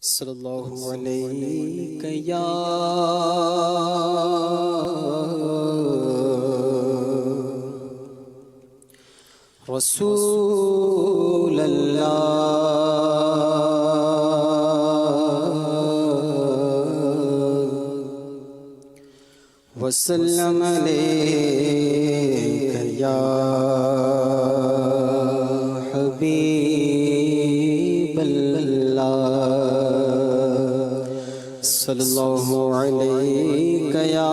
صلی اللہ علیہ یا رسول اللہ وسلم علیہ یا حبیب اللہ صلی اللہ علیہ یا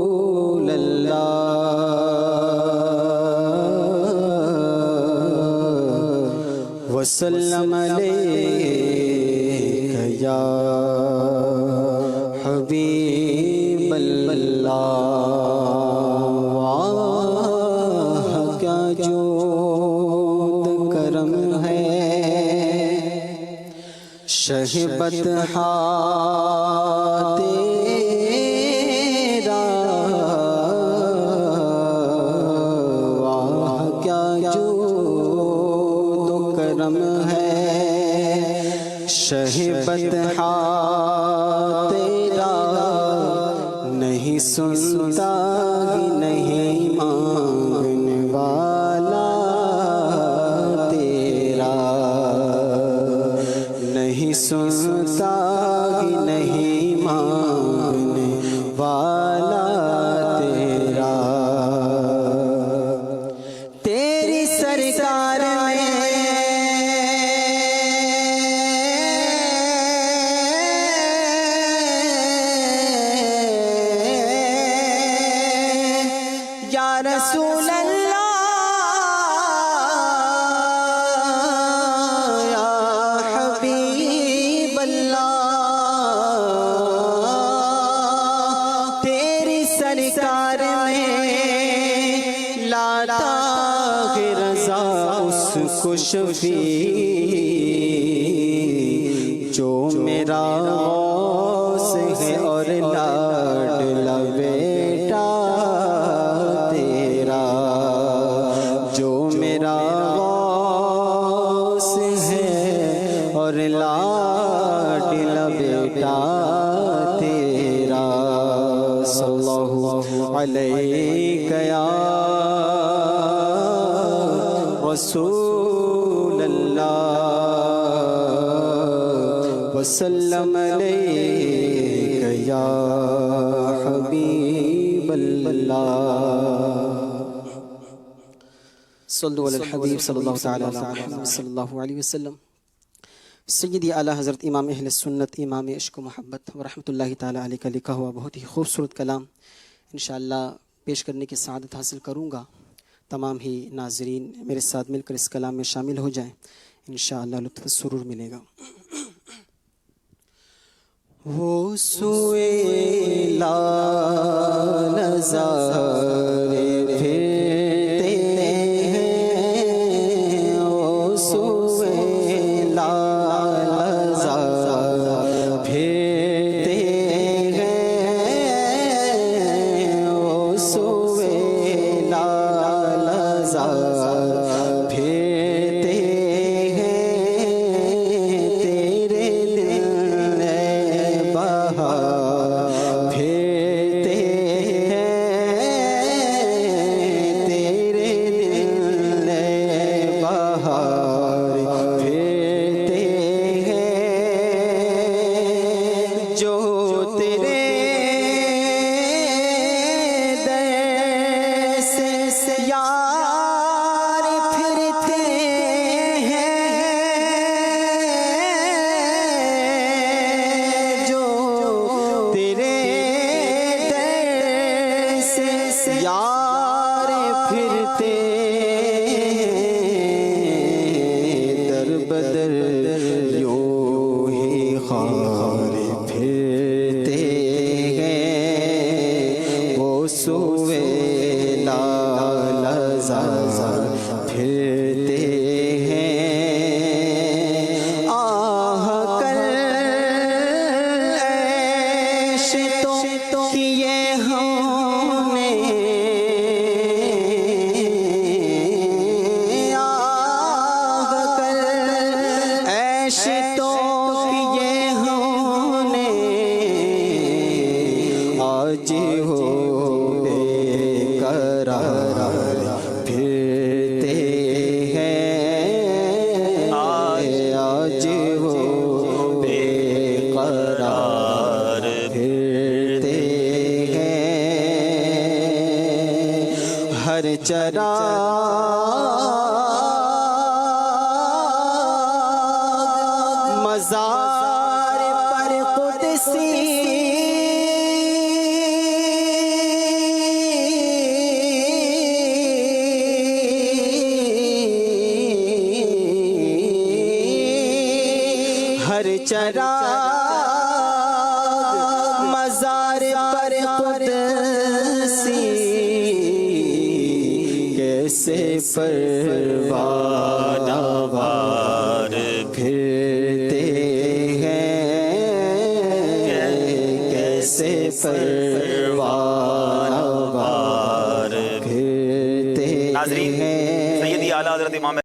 رسول اللہ وسلم علیہ یا حبیب اللہ کیا جود کرم ہے شہبت تیرا واہ کیا جود کرم ہے شہبت تیرا نہیں سنتا نہیں مانگنے والا تیرا نہیں سنتا نہیں مانگنے والا تیرا تیری سرکار یا رسول اللہ یا حبیب اللہ تیری سرکار میں لاتا ہے رضا اس کو شفیع جو میرا غوث ہے اور لاڈلا بیٹا تیرا جو میرا غوث ہے اور لاڈلا بیٹا تیرا صلی اللہ علیہ یا رسول اللہ وسلم علیہ یا حبیب اللہ صلو علی الحبیب صلی اللہ تعالی علی محمد صلی اللہ علیہ وسلم سیدی اعلیٰ حضرت امام اہل سنت امام عشق و محبت ورحمۃ اللہ تعالی علیہ کا لکھا ہوا بہت ہی خوبصورت کلام انشاءاللہ پیش کرنے کی سعادت حاصل کروں گا تمام ہی ناظرین میرے ساتھ مل کر اس کلام میں شامل ہو جائیں انشاءاللہ لطف سرور ملے گا وہ سوئے لا نظارے پھرتے ہیں وہ سوئے لا نظارے پھرتے ہیں وہ سوئے لا نظارے پھرتے یار پھرتے در بدر یوں ہی خار پھرتے ہیں وہ سوئے لا لزار پھرتے ہیں آہ کر عیش تو کیے ہم نے ہر چراغ مزار پر قدسی ہر چراغ مزار پر قدسی کیسے پروانہ وار پھرتے ہیں کیسے پروانہ وار پھرتے ہیں. ناظرین، سیدی اعلیٰ حضرت امام